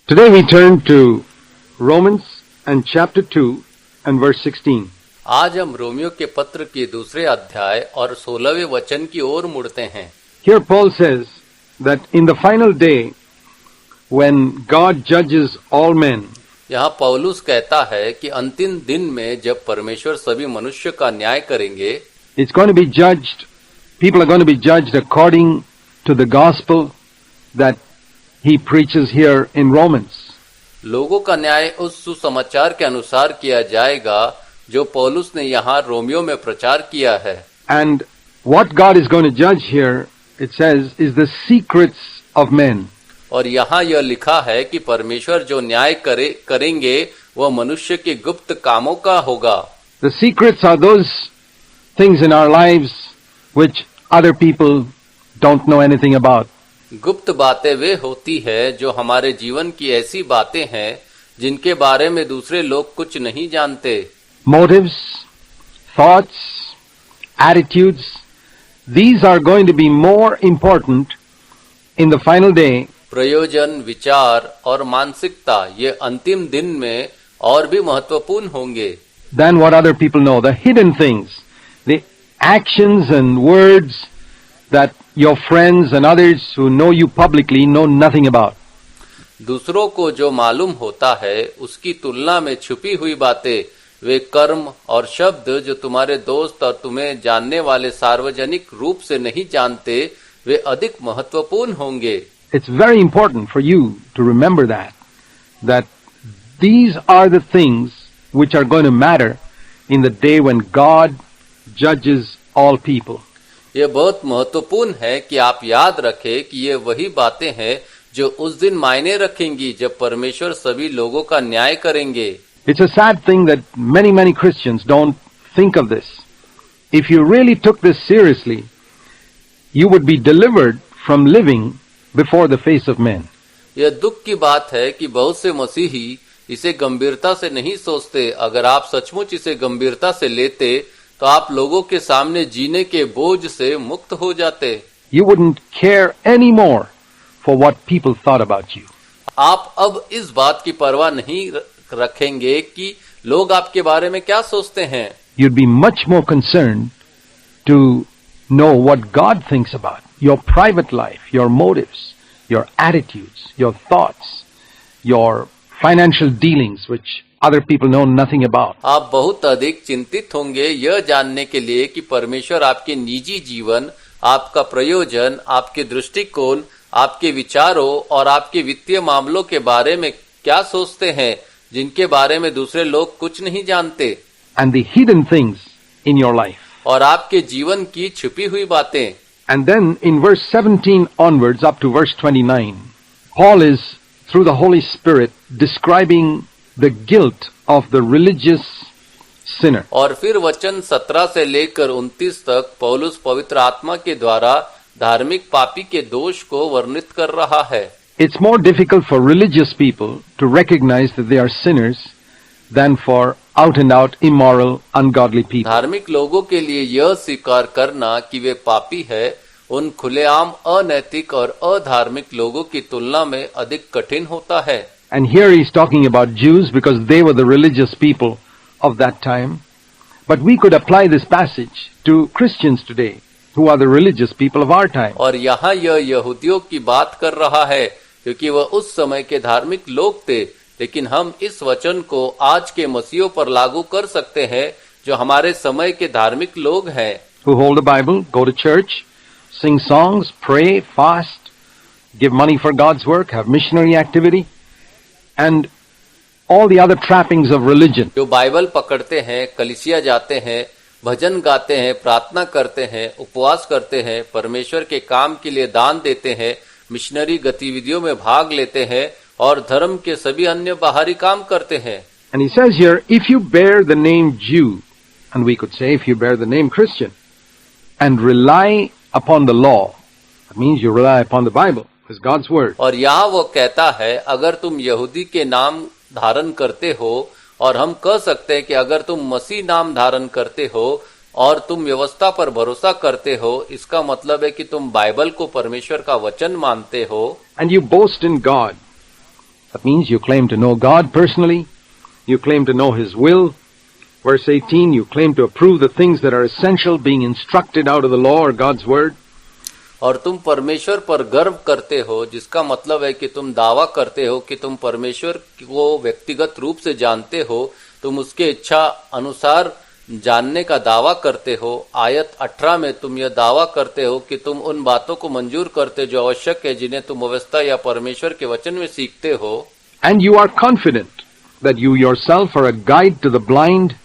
Today we turn to Romans and chapter 2 and verse 16. आज हम Romeo के पत्र के दूसरे अध्याय और 16वें वचन की ओर मुड़ते हैं। Here Paul says that in the final day, when God judges all men, यहाँ पौलुस कहता है कि अंतिम दिन में जब परमेश्वर सभी मनुष्य का न्याय करेंगे, it's going to be judged, people are going to be judged according to the gospel that he preaches here in Romans. लोगों का न्याय उस सुसमाचार के अनुसार किया जाएगा जो पौलुस ने यहाँ रोमियो में प्रचार किया है। And what God is going to judge here, it says, is the secrets of men. और यहाँ यह लिखा है कि परमेश्वर जो न्याय करेंगे वह मनुष्य के गुप्त कामों का होगा। The secrets are those things in our lives which other people don't know anything about. गुप्त बातें वे होती है जो हमारे जीवन की ऐसी बातें हैं जिनके बारे में दूसरे लोग कुछ नहीं जानते। Motives, thoughts, attitudes, these are going to be more important in the final day प्रयोजन, विचार और मानसिकता ये अंतिम दिन में और भी महत्वपूर्ण होंगे than what other people know. The hidden things, the actions and words that your friends and others who know you publicly know nothing about. दूसरों को जो मालूम होता है उसकी तुलना में छुपी हुई बातें, वे कर्म और शब्द जो तुम्हारे दोस्त और तुम्हें जानने वाले सार्वजनिक रूप से नहीं जानते, वे अधिक महत्वपूर्ण होंगे। It's very important for you to remember that these are the things which are going to matter in the day when God judges all people. ये बहुत महत्वपूर्ण है कि आप याद रखें कि ये वही बातें हैं जो उस दिन मायने रखेंगी जब परमेश्वर सभी लोगों का न्याय करेंगे। It's a sad thing that many Christians don't think of this. If you really took this seriously, you would be delivered from living before the face of men. यह दुख की बात है कि बहुत से मसीही इसे गंभीरता से नहीं सोचते। अगर आप सचमुच इसे गंभीरता से लेते तो आप लोगों के सामने जीने के बोझ से मुक्त हो जाते। You wouldn't care anymore for what people thought about you. आप अब इस बात की परवाह नहीं रखेंगे कि लोग आपके बारे में क्या सोचते हैं। You'd be much more concerned to know what God thinks about your private life, your motives, your attitudes, your thoughts, your financial dealings, which other people know nothing about. आप बहुत अधिक चिंतित होंगे यह जानने के लिए कि परमेश्वर आपके निजी जीवन, आपका प्रयोजन, आपके दृष्टिकोण, आपके विचारों और आपके वित्तीय मामलों के बारे में क्या सोचते हैं जिनके बारे में दूसरे लोग कुछ नहीं जानते। And the hidden things in your life. और आपके जीवन की छुपी हुई बातें। And then in verse 17 onwards up to verse 29, Paul is, through the Holy Spirit, describing the guilt of the religious sinner. और फिर वचन 17 से लेकर 29 तक पौलुस पवित्र आत्मा के द्वारा धार्मिक पापी के दोष को वर्णित कर रहा है। It's more difficult for religious people to recognize that they are sinners than for out and out immoral, ungodly people. धार्मिक लोगों के लिए यह स्वीकार करना कि वे पापी है उन खुलेआम अनैतिक और अधार्मिक लोगों की तुलना में अधिक कठिन होता है। And here he's talking about Jews because they were the religious people of that time. But we could apply this passage to Christians today, who are the religious people of our time. और यहाँ यह यहूदियों की बात कर रहा है क्योंकि वह उस समय के धार्मिक लोग थे, लेकिन हम इस वचन को आज के मसीहों पर लागू कर सकते हैं जो हमारे समय के धार्मिक लोग हैं। Who hold the Bible, go to church, sing songs, pray, fast, give money for God's work, have missionary activity, and all the other trappings of religion. जो बाइबल पकड़ते हैं, कलीसिया जाते हैं, भजन गाते हैं, प्रार्थना करते हैं, उपवास करते हैं, परमेश्वर के काम के लिए दान देते हैं, मिशनरी गतिविधियों में भाग लेते हैं और धर्म के सभी अन्य बाहरी काम करते हैं। And he says here, if you bear the name Jew, and we could say if you bear the name Christian, and rely upon the law, that means you rely upon the Bible, it's God's word. और यहाँ वो कहता है अगर तुम यहूदी के नाम धारण करते हो, और हम कह सकते हैं कि अगर तुम मसीह नाम धारण करते हो और तुम व्यवस्था पर भरोसा करते हो, इसका मतलब है कि तुम बाइबल को परमेश्वर का वचन मानते हो। And you boast in God That means you claim to know God personally, you claim to know His will. Verse 18, you claim to approve the things that are essential, being instructed out of the law or God's word. और तुम परमेश्वर पर गर्व करते हो, जिसका मतलब है कि तुम दावा करते हो कि तुम परमेश्वर को व्यक्तिगत रूप से जानते हो, तुम उसके इच्छा अनुसार जानने का दावा करते हो। आयत 18 में तुम यह दावा करते हो कि तुम उन बातों को मंजूर करते जो आवश्यक है, जिन्हें तुम व्यवस्था या परमेश्वर के वचन में सीखते हो। And you are confident that you yourself are a guide to the blind,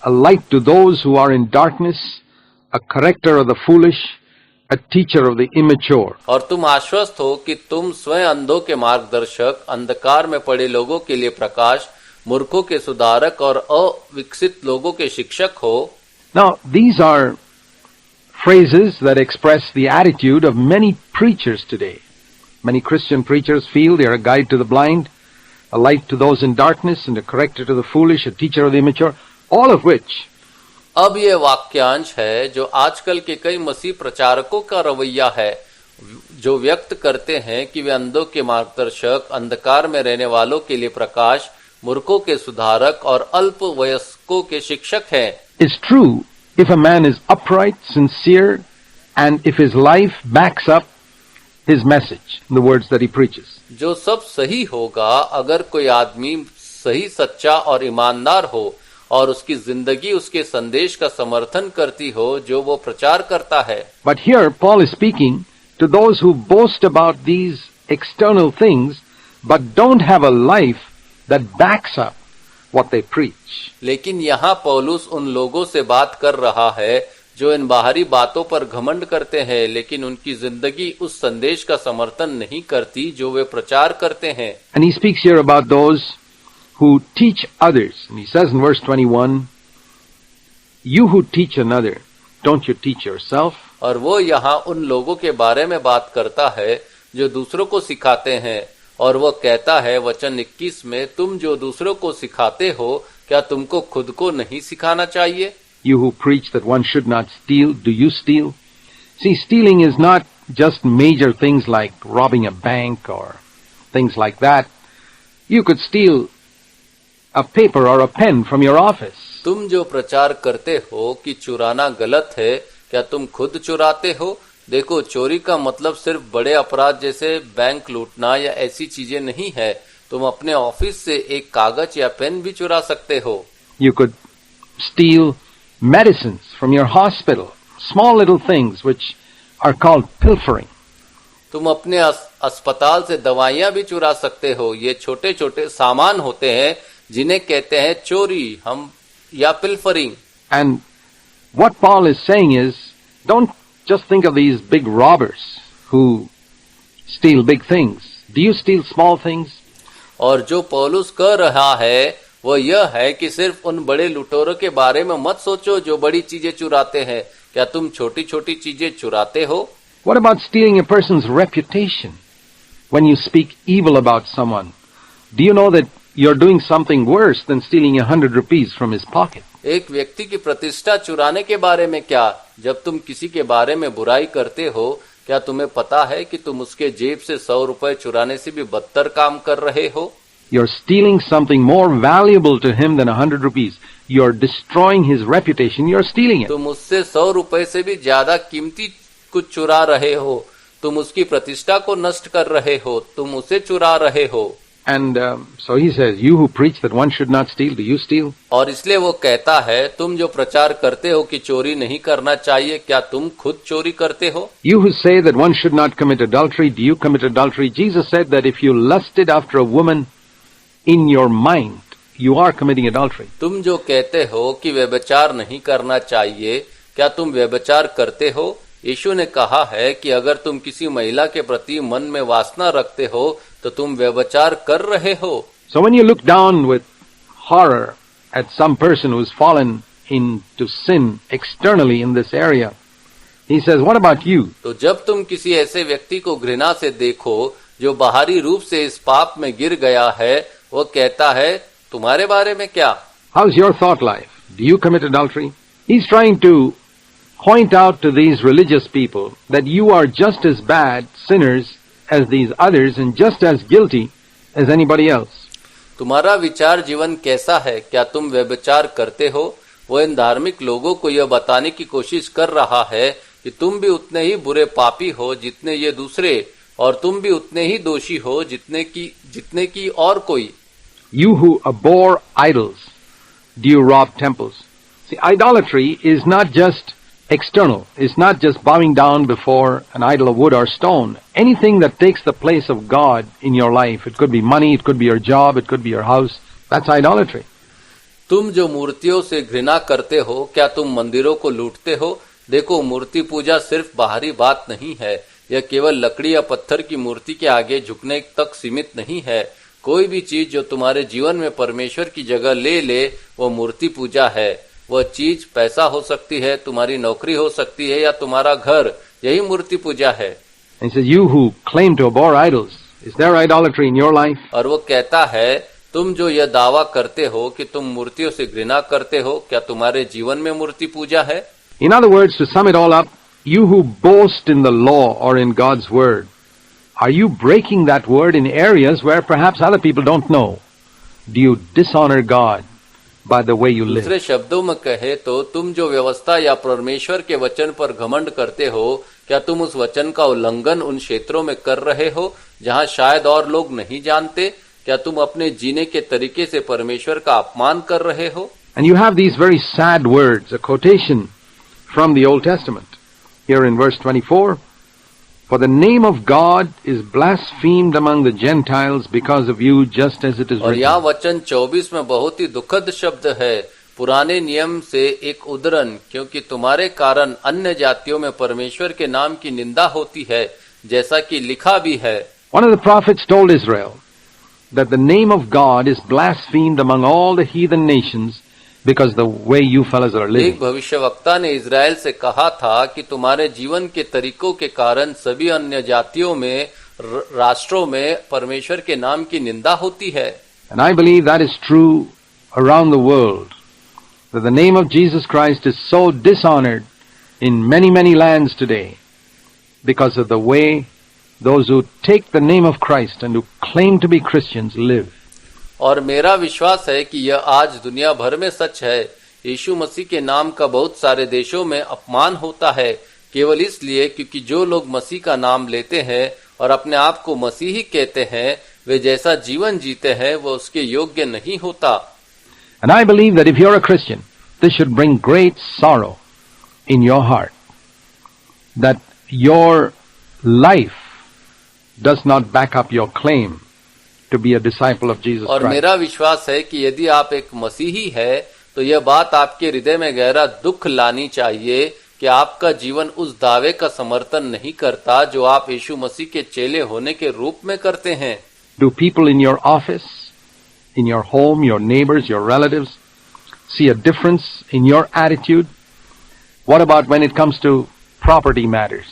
a light to those who are in darkness, a corrector of the foolish, a teacher of the immature. और तुम आश्वस्त हो कि तुम स्वयं अंधों के मार्गदर्शक, अंधकार में पड़े लोगों के लिए प्रकाश, मूर्खों के सुधारक और अविकसित लोगों के शिक्षक हो। Now, these are phrases that express the attitude of many preachers today. Many Christian preachers feel they are a guide to the blind, a light to those in darkness, and a corrector to the foolish, a teacher of the immature, all of which अब ये वाक्यांश है जो आजकल के कई मसीह प्रचारकों का रवैया है, जो व्यक्त करते हैं कि वे अंधों के मार्गदर्शक, अंधकार में रहने वालों के लिए प्रकाश, मूर्खों के सुधारक और अल्प वयस्कों के शिक्षक हैं। is true if a man is upright, sincere, and if his life backs up his message, the words that he preaches. जो सब सही होगा अगर कोई आदमी सही, सच्चा और ईमानदार हो और उसकी जिंदगी उसके संदेश का समर्थन करती हो जो वो प्रचार करता है। But here Paul is speaking to those who boast about these external things but don't have a life that backs up what they preach. लेकिन यहाँ पौलुस उन लोगों से बात कर रहा है जो इन बाहरी बातों पर घमंड करते हैं, लेकिन उनकी जिंदगी उस संदेश का समर्थन नहीं करती जो वे प्रचार करते हैं। And he speaks here about those who teach others. And he says in verse 21, you who teach another, don't you teach yourself? और वो यहाँ उन लोगों के बारे में बात करता है जो दूसरों को सिखाते हैं, और वो कहता है वचन 21 में, तुम जो दूसरों को सिखाते हो, क्या तुमको खुद को नहीं सिखाना चाहिए? You who preach that one should not steal, do you steal? See, stealing is not just major things like robbing a bank or things like that. You could steal a paper or a pen from your office. तुम जो प्रचार करते हो कि चुराना गलत है, क्या तुम खुद चुराते हो? देखो, चोरी का मतलब सिर्फ बड़े अपराध जैसे बैंक लूटना या ऐसी चीजें नहीं है। तुम अपने ऑफिस से एक कागज या पेन भी चुरा सकते हो। You could steal medicines from your hospital, small little things which are called pilfering. तुम अपने अस्पताल से दवाइयां भी चुरा सकते हो। ये छोटे छोटे सामान होते हैं जिन्हें कहते हैं चोरी हम या पिल्फरिंग। And what Paul is saying is, don't just think of these big robbers who steal big things. Do you steal small things? और जो पौलुस कह रहा है वो यह है कि सिर्फ उन बड़े लुटेरों के बारे में मत सोचो जो बड़ी चीजें चुराते हैं। क्या तुम छोटी छोटी चीजें चुराते हो? What about stealing a person's reputation? When you speak evil about someone, do you know that you're doing something worse than stealing 100 rupees from his pocket? एक व्यक्ति की प्रतिष्ठा चुराने के बारे में क्या? जब तुम किसी के बारे में बुराई करते हो, क्या तुम्हें पता है कि तुम उसके जेब से 100 रुपए चुराने से भी बदतर काम कर रहे हो? You're stealing something more valuable to him than 100 rupees. You're destroying his reputation. You're stealing it. तुम उससे 100 रुपए से भी ज्यादा कीमती कुछ चुरा रहे हो। तुम उसकी प्रतिष्ठा को नष्ट कर रहे हो। तुम उसे चुरा रहे हो। And so he says, you who preach that one should not steal, do you steal? और इसलिए वो कहता है, तुम जो प्रचार करते हो कि चोरी नहीं करना चाहिए, क्या तुम खुद चोरी करते हो? You who say that one should not commit adultery, do you commit adultery? Jesus said that if you lusted after a woman in your mind, you are committing adultery. तुम जो कहते हो कि व्यभिचार नहीं करना चाहिए, क्या तुम व्यभिचार करते हो? यीशु ने कहा है कि अगर तुम किसी महिला के प्रति मन में वासना रखते हो तो तुम व्यभिचार कर रहे हो। So when you look down with horror at some person who has fallen into sin externally in this area, he says, what about you? तो जब तुम किसी ऐसे व्यक्ति को घृणा से देखो जो बाहरी रूप से इस पाप में गिर गया है, वो कहता है, तुम्हारे बारे में क्या? How's your thought life? Do you commit adultery? He's trying to point out to these religious people that you are just as bad sinners as these others and just as guilty as anybody else. तुम्हारा विचार जीवन कैसा है? क्या तुम व्यभिचार करते हो? वो इन धार्मिक लोगों को यह बताने की कोशिश कर रहा है कि तुम भी उतने ही बुरे पापी हो जितने ये दूसरे, और तुम भी उतने ही दोषी हो जितने की और कोई. You who abhor idols, do you rob temples? See, idolatry is not just external. It's not just bowing down before an idol of wood or stone. Anything that takes the place of God in your life, it could be money, it could be your job, it could be your house, that's idolatry. तुम जो मूर्तियों से घृणा करते हो, क्या तुम मंदिरों को लूटते हो? देखो, मूर्ति पूजा सिर्फ बाहरी बात नहीं है. यह केवल लकड़ी या पत्थर की मूर्ति के आगे झुकने तक सीमित नहीं है. कोई भी चीज जो तुम्हारे जीवन में परमेश्वर की जगह ले ले, वो मूर्ति पूजा है. वह चीज पैसा हो सकती है, तुम्हारी नौकरी हो सकती है, या तुम्हारा घर. यही मूर्ति पूजा है. And he says, you who claim to abhor idols, is there idolatry in your life? और वो कहता है, तुम जो यह दावा करते हो कि तुम मूर्तियों से घृणा करते हो, क्या तुम्हारे जीवन में मूर्ति पूजा है? In other words, to sum it all up, you who boast in the law or in God's word, are you breaking that word in areas where perhaps other people don't know? Do you dishonor God by the way you live? दूसरे शब्दों में कहे तो तुम जो व्यवस्था या परमेश्वर के वचन पर घमंड करते हो, क्या तुम उस वचन का उल्लंघन उन क्षेत्रों में कर रहे हो जहां शायद और लोग नहीं जानते? क्या तुम अपने जीने के तरीके से परमेश्वर का अपमान कर रहे हो? And you have these very sad words, a quotation from the Old Testament. Here in verse 24, for the name of God is blasphemed among the Gentiles because of you, just as it is और written. यहाँ वचन 24 में बहुत ही दुखद शब्द है, पुराने नियम से एक उद्धरण, क्योंकि तुम्हारे कारण अन्य जातियों में परमेश्वर के नाम की निंदा होती है, जैसा कि लिखा भी है. One of the prophets told Israel that the name of God is blasphemed among all the heathen nations because the way you fellows are एक living. भविष्यवक्ता ने इजराइल से कहा था कि तुम्हारे जीवन के तरीकों के कारण सभी अन्य जातियों में, राष्ट्रों में परमेश्वर के नाम की निंदा होती है. And I believe that is true around the world, that the name of Jesus Christ is so dishonored in many, many lands today because of the way those who take the name of Christ and who claim to be Christians live. और मेरा विश्वास है कि यह आज दुनिया भर में सच है. यीशु मसीह के नाम का बहुत सारे देशों में अपमान होता है, केवल इसलिए क्योंकि जो लोग मसीह का नाम लेते हैं और अपने आप को मसीही कहते हैं, वे जैसा जीवन जीते हैं वो उसके योग्य नहीं होता. And I believe that if you're a Christian, this should bring great sorrow in your heart, that your life does not back up your claim to be a disciple of Jesus और Christ. मेरा विश्वास है कि यदि आप एक मसीही है तो यह बात आपके हृदय में गहरा दुख लानी चाहिए कि आपका जीवन उस दावे का समर्थन नहीं करता जो आप यीशु मसीह के चेले होने के रूप में करते हैं. Do people in your office, in your home, your neighbors, your relatives see a difference in your attitude? What about when it comes to property matters?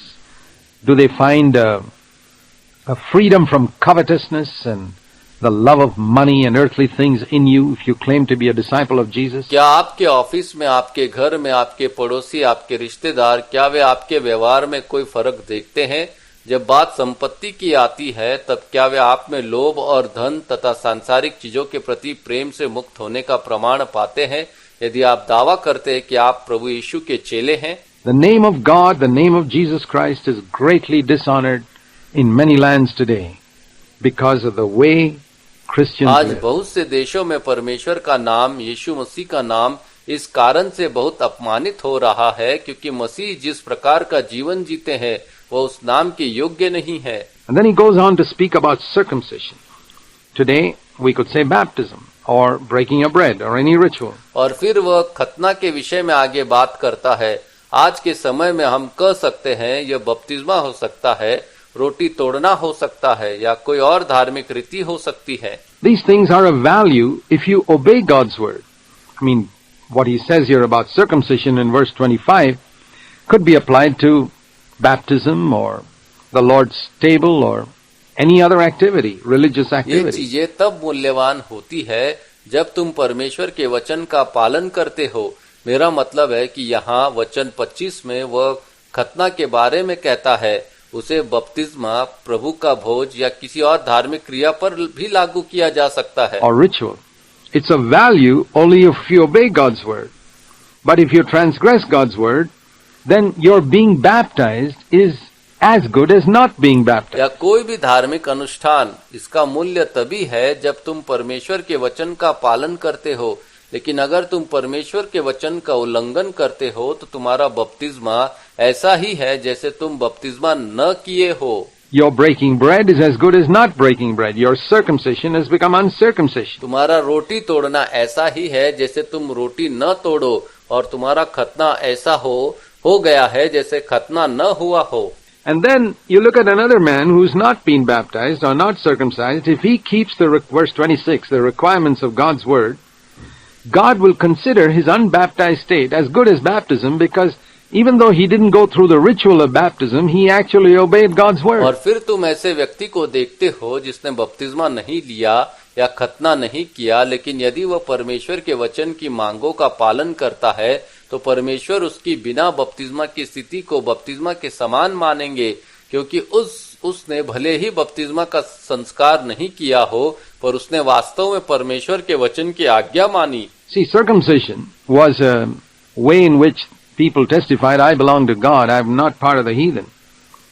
Do they find a freedom from covetousness and the love of money and earthly things in you if you claim to be a disciple of Jesus? क्या आपके office में, आपके घर में, आपके पड़ोसी, आपके रिश्तेदार, क्या वे आपके व्यवहार में कोई फर्क देखते हैं? जब बात संपत्ति की आती है, तब क्या वे आप में लोभ और धन तथा सांसारिक चीजों के प्रति प्रेम से मुक्त होने का प्रमाण पाते हैं, यदि आप दावा करते हैं कि आप प्रभु यीशु के चेले हैं? The name of God, the name of Jesus Christ is greatly dishonored in many lands today because of the way Christians आज live. बहुत से देशों में परमेश्वर का नाम, यीशु मसीह का नाम इस कारण से बहुत अपमानित हो रहा है क्योंकि मसीह जिस प्रकार का जीवन जीते हैं वह उस नाम के योग्य नहीं है. And then he goes on to speak about circumcision. Today we could say baptism or breaking of bread or any ritual. और फिर वह खतना के विषय में आगे बात करता है. आज के समय में हम कह सकते हैं यह बपतिस्मा हो सकता है, रोटी तोड़ना हो सकता है, या कोई और धार्मिक रीति हो सकती है. These things are of value if you obey God's word. I mean, what he says here about circumcision in verse 25 could be applied to baptism or the Lord's table or any other activity, religious ये activity. चीजें तब मूल्यवान होती है जब तुम परमेश्वर के वचन का पालन करते हो. मेरा मतलब है कि यहाँ वचन 25 में वह खतना के बारे में कहता है उसे बपतिस्मा, प्रभु का भोज या किसी और धार्मिक क्रिया पर भी लागू किया जा सकता है। or ritual. It's of value only if you obey God's word. But if you transgress God's word, then your being baptized is as good as not being baptized. या कोई भी धार्मिक अनुष्ठान, इसका मूल्य तभी है जब तुम परमेश्वर के वचन का पालन करते हो, लेकिन अगर तुम परमेश्वर के वचन का उल्लंघन करते हो तो तुम्हारा बपतिस्मा ऐसा ही है जैसे तुम बपतिस्मा न किए हो। Your breaking bread is as good as not breaking bread. Your circumcision has become uncircumcision. तुम्हारा रोटी तोड़ना ऐसा ही है जैसे तुम रोटी न तोड़ो, और तुम्हारा खतना ऐसा हो गया है जैसे खतना न हुआ हो। And then you look at another man who's not been baptized or not circumcised. If he keeps verse 26, the requirements of God's word, God will consider his unbaptized state as good as baptism, because even though he didn't go through the ritual of baptism, he actually obeyed God's word. और फिर तुम ऐसे व्यक्ति को देखते हो जिसने बपतिस्मा नहीं लिया या खतना नहीं किया, लेकिन यदि वह परमेश्वर के वचन की मांगों का पालन करता है तो परमेश्वर उसकी बिना बपतिस्मा की स्थिति को बपतिस्मा के समान मानेंगे, क्योंकि उसने भले ही बपतिस्मा का संस्कार नहीं किया हो, पर उसने वास्तव में परमेश्वर के वचन की आज्ञा मानी। See, circumcision was a way in which people testified, I belong to God, I am not part of the heathen.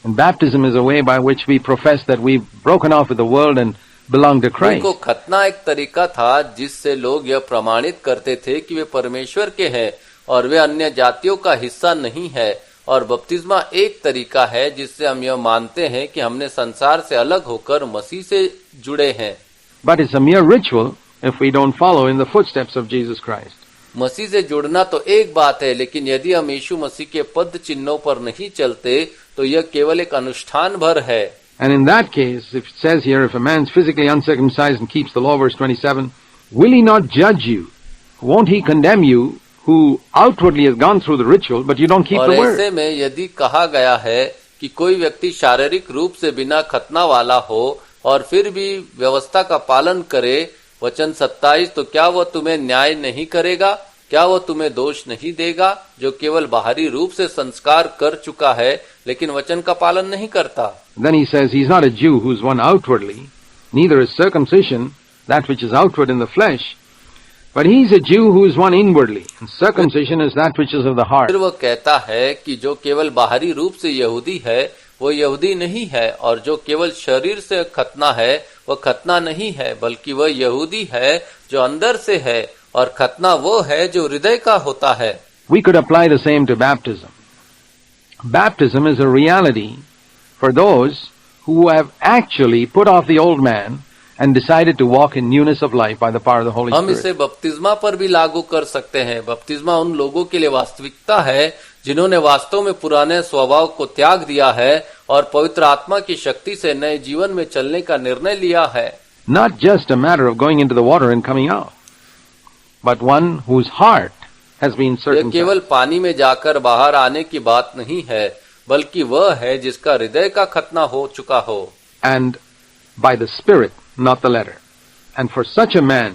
And baptism is a way by which we profess that we've broken off with the world and belong to Christ. उनको खतना एक तरीका था जिससे लोग यह प्रमाणित करते थे कि वे परमेश्वर के हैं और वे अन्य जातियों का हिस्सा नहीं है, और बपतिस्मा एक तरीका है जिससे हम यह मानते हैं कि हमने संसार से अलग होकर मसीह से जुड़े हैं। But it's a mere ritual if we don't follow in the footsteps of Jesus Christ. मसीह से जुड़ना तो एक बात है, लेकिन यदि हम यीशु मसीह के पद चिन्हों पर नहीं चलते तो यह केवल एक अनुष्ठान भर है। And in that case, if it says here, if a man's physically uncircumcised and keeps the law, verse 27, will he not judge you? Won't he condemn you who outwardly has gone through the ritual, but you don't keep the और word? ऐसे में यदि कहा गया है कि कोई व्यक्ति शारीरिक रूप से बिना खतना वाला हो और फिर भी व्यवस्था का पालन करे, वचन 27, तो क्या वह तुम्हें न्याय नहीं करेगा? क्या वह तुम्हें दोष नहीं देगा जो केवल बाहरी रूप से संस्कार कर चुका है लेकिन वचन का पालन नहीं करता? Then he says he's not a Jew who's one outwardly, neither is circumcision that which is outward in the flesh, but he's a Jew who is one inwardly, and circumcision is that which is of the heart. फिर वह कहता है कि जो केवल बाहरी रूप से यहूदी है वो यहूदी नहीं है, और जो केवल शरीर से खतना है वह खतना नहीं है, बल्कि वह यहूदी है जो अंदर से है, और खतना वो है जो हृदय का होता है। We could apply the same to baptism. Baptism is a reality for those who have actually put off the old man and decided to walk in newness of life by the power of the Holy हम Spirit. इसे बपतिस्मा पर भी लागू कर सकते हैं। बपतिस्मा उन लोगों के लिए वास्तविकता है जिन्होंने वास्तव में पुराने स्वभाव को त्याग दिया है और पवित्र आत्मा की शक्ति से नए जीवन में चलने का निर्णय लिया है। Not just a matter of going into the water and coming out, but one whose heart has been यह circumcised. केवल पानी में जाकर बाहर आने की बात नहीं है, बल्कि वह है जिसका हृदय का खतना हो चुका हो। And by the Spirit, not the letter. And for such a man,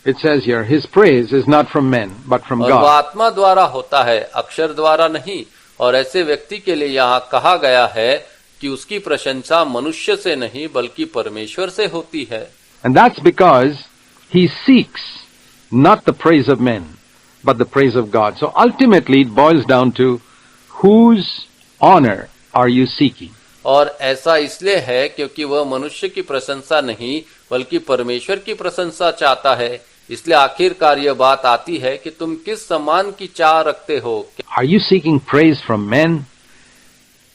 it says here, his praise is not from men, but from और वह God. आत्मा द्वारा होता है, अक्षर द्वारा नहीं। और ऐसे व्यक्ति के लिए यहाँ कहा गया है कि उसकी प्रशंसा मनुष्य से नहीं बल्कि परमेश्वर से होती है। And that's because he seeks not the praise of men, but the praise of God. So ultimately it boils down to whose honor are you seeking? और ऐसा इसलिए है क्योंकि वह मनुष्य की प्रशंसा नहीं बल्कि परमेश्वर की प्रशंसा चाहता है। इसलिए आखिरकार यह बात आती है कि तुम किस सम्मान की चाह रखते हो। Are you seeking praise from men?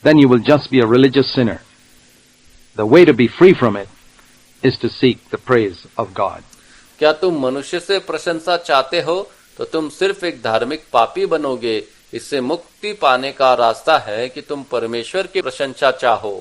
Then you will just be a religious sinner. The way to be free from it is to seek the praise of God. क्या तुम मनुष्य से प्रशंसा चाहते हो तो तुम सिर्फ एक धार्मिक पापी बनोगे। इससे मुक्ति पाने का रास्ता है कि तुम परमेश्वर की प्रशंसा चाहो।